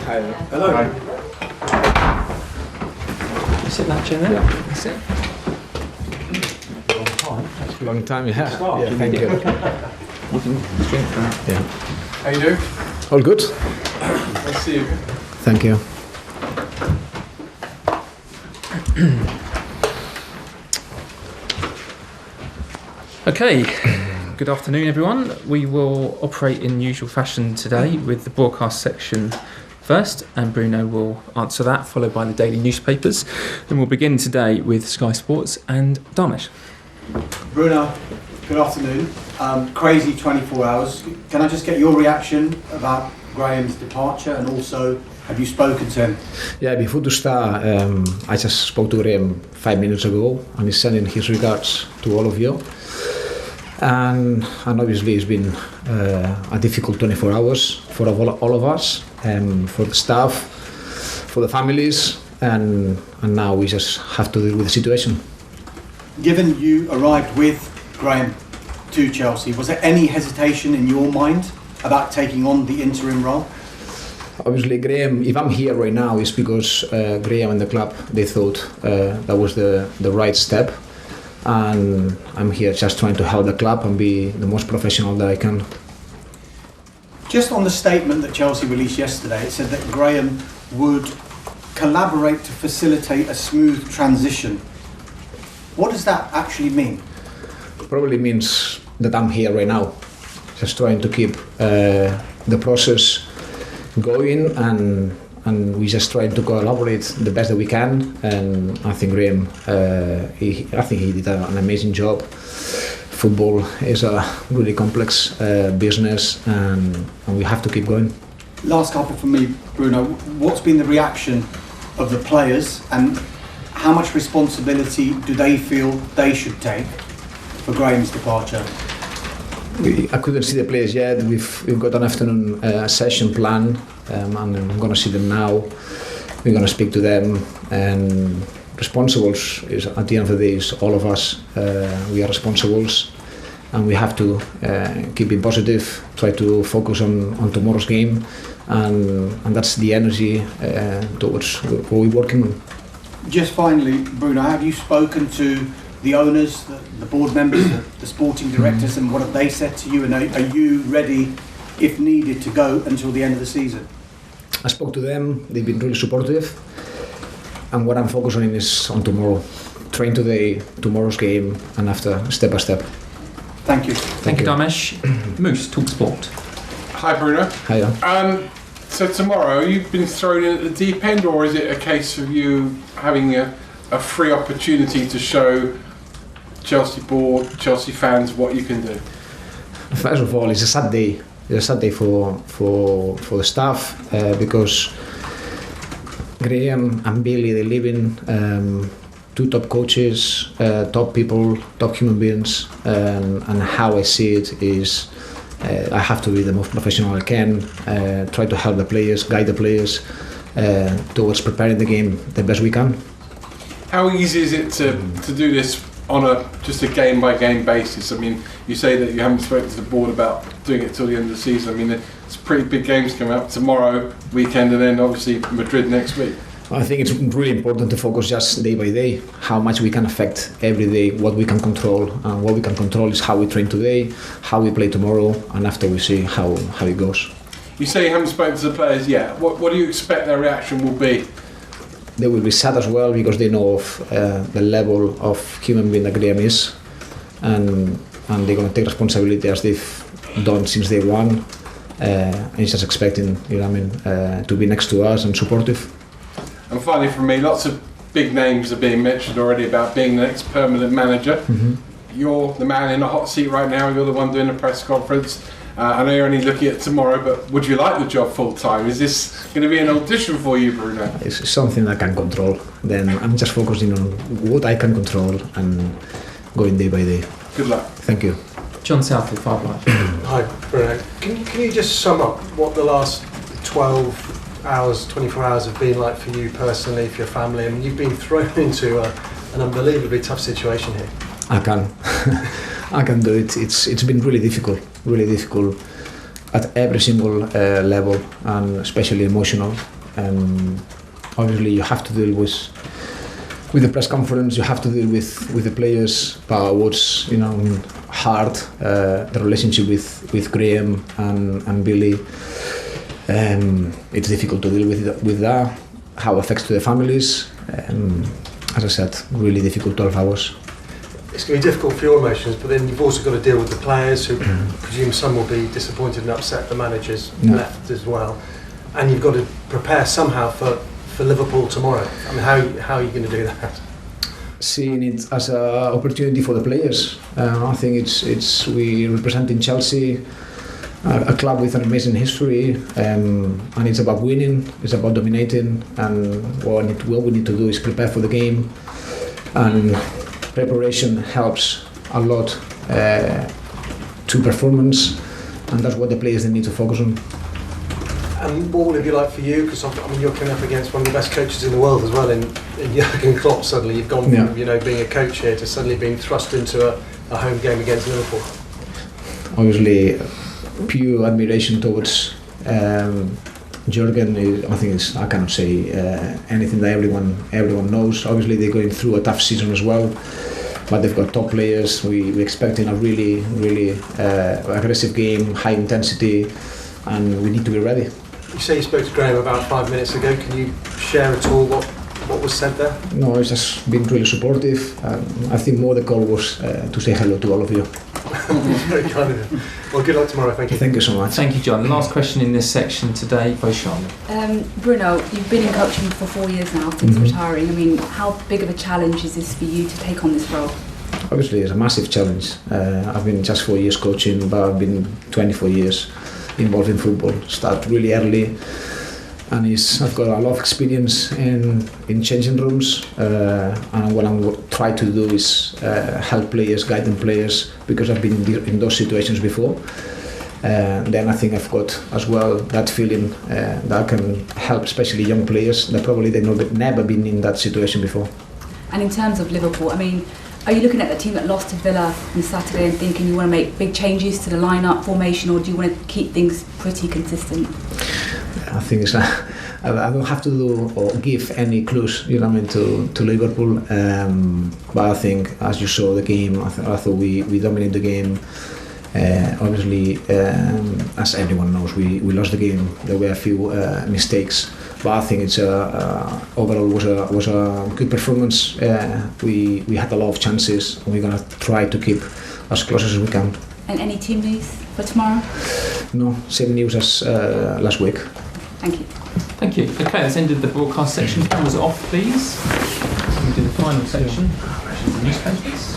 Hi. Hello. Hi. Sit in that chair there. Yeah. That's it. Long time, yeah. Start. Yeah, thank you. You can drink that. Yeah. How you doing? All good? Nice to see you. Thank you. Okay, good afternoon everyone. We will operate in usual fashion today with the broadcast section first, and Bruno will answer that, followed by the daily newspapers. And we'll begin today with Sky Sports and Dharmesh. Bruno, good afternoon. Crazy 24 hours. Can I just get your reaction about Graham's departure, and also have you spoken to him? Yeah, before to start, I just spoke to Graham 5 minutes ago, and he's sending his regards to all of you. And obviously it's been a difficult 24 hours for all of us, for the staff, for the families, and now we just have to deal with the situation. Given you arrived with Graham to Chelsea, was there any hesitation in your mind about taking on the interim role? Obviously, Graham, if I'm here right now, it's because Graham and the club, they thought that was the right step. And I'm here just trying to help the club and be the most professional that I can. Just on the statement that Chelsea released yesterday, it said that Graham would collaborate to facilitate a smooth transition. What does that actually mean? Probably means that I'm here right now, just trying to keep the process going, and we just try to collaborate the best that we can. And I think Graham, he did an amazing job. Football is a really complex business, and we have to keep going. Last couple from me, Bruno. What's been the reaction of the players, and how much responsibility do they feel they should take for Graham's departure? I couldn't see the players yet. We've got an afternoon session plan, and I'm going to see them now. We're going to speak to them, and responsibles is at the end of the day is all of us. We are responsibles, and we have to keep it positive. Try to focus on tomorrow's game, and that's the energy towards what we're working on. Just finally, Bruno, have you spoken to the owners, the board members, the sporting directors, and what have they said to you? And are you ready, if needed, to go until the end of the season? I spoke to them. They've been really supportive, and what I'm focusing on is on tomorrow. Train today, tomorrow's game, and after, step by step. Thank you. Thank you, Dharmesh. Moose, Talk Sport. Hi, Bruno. Hiya. So tomorrow, you've been thrown in at the deep end, or is it a case of you having a free opportunity to show Chelsea board, Chelsea fans what you can do? First of all, it's a sad day. It's a sad day for the staff because Graham and Billy, they live in two top coaches, top people, top human beings, and how I see it is I have to be the most professional I can, try to help the players, guide the players towards preparing the game the best we can. How easy is it to do this on just a game by game basis? I mean, you say that you haven't spoken to the board about doing it till the end of the season. I mean, it's pretty big games coming up tomorrow, weekend, and then obviously Madrid next week. I think it's really important to focus just day by day, how much we can affect every day, what we can control, and what we can control is how we train today, how we play tomorrow, and after we see how it goes. You say you haven't spoken to the players yet. What do you expect their reaction will be? They will be sad as well because they know of the level of human being that Graham is, and they're going to take responsibility as they've done since day one. And it's just expecting, to be next to us and supportive. And finally, from me, lots of big names are being mentioned already about being the next permanent manager. Mm-hmm. You're the man in the hot seat right now. You're the one doing the press conference. I know you're only looking at tomorrow, but would you like the job full time? Is this going to be an audition for you, Bruno? It's something I can control. Then I'm just focusing on what I can control and going day by day. Good luck. Thank you. John Southall, Five Live. Hi, Bruno. Can you just sum up what the last 12 hours, 24 hours have been like for you personally, for your family? I mean, you've been thrown into an unbelievably tough situation here. I can. I can do it. It's been really difficult at every single level, and especially emotional. obviously you have to deal with the press conference, you have to deal with the players, but what's hard, the relationship with Graham and Billy, it's difficult to deal with that, how it affects to the families. As I said, really difficult 12 hours. It's going to be difficult for your emotions, but then you've also got to deal with the players who presume some will be disappointed and upset, the managers left as well. And you've got to prepare somehow for Liverpool tomorrow. I mean, how are you going to do that? Seeing it as an opportunity for the players. I think it's we representing Chelsea, a club with an amazing history, and it's about winning, it's about dominating, and what we need to do is prepare for the game, and preparation helps a lot to performance, and that's what the players need to focus on. And what will it be like for you? Because you're coming up against one of the best coaches in the world as well, in Jurgen Klopp. Suddenly you've gone from being a coach here to suddenly being thrust into a home game against Liverpool. Obviously, pure admiration towards Jurgen. I cannot say anything that everyone knows. Obviously, they're going through a tough season as well, but they've got top players. We're expecting a really aggressive game, high intensity, and we need to be ready. You say you spoke to Graham about 5 minutes ago. Can you share at all what was said there? No, it's just been really supportive. I think more the call was to say hello to all of you. Very kind of you. Well, good luck tomorrow. Thank you. Thank you so much. Thank you, John. Last question in this section today by Charlotte. Bruno, you've been in coaching for 4 years now since retiring. I mean, how big of a challenge is this for you to take on this role? Obviously, it's a massive challenge. I've been just 4 years coaching, but I've been 24 years involved in football. Start really early, and I've got a lot of experience in changing rooms, and what I'm trying to do is help players, guide them players, because I've been in those situations before. Then I think I've got as well that feeling that I can help especially young players that probably they've never been in that situation before. And in terms of Liverpool, I mean, are you looking at the team that lost to Villa on Saturday and thinking you want to make big changes to the lineup formation, or do you want to keep things pretty consistent? I think I don't have to do or give any clues, to Liverpool. But I think, as you saw the game, I thought we dominated the game. Obviously, as everyone knows, we lost the game. There were a few mistakes, but I think it's overall was a good performance. We had a lot of chances, and we're gonna try to keep as close as we can. And any team news for tomorrow? No, same news as last week. Thank you. Thank you. Okay, that's ended the broadcast section. Cameras off, please. We do the final section. The newspapers.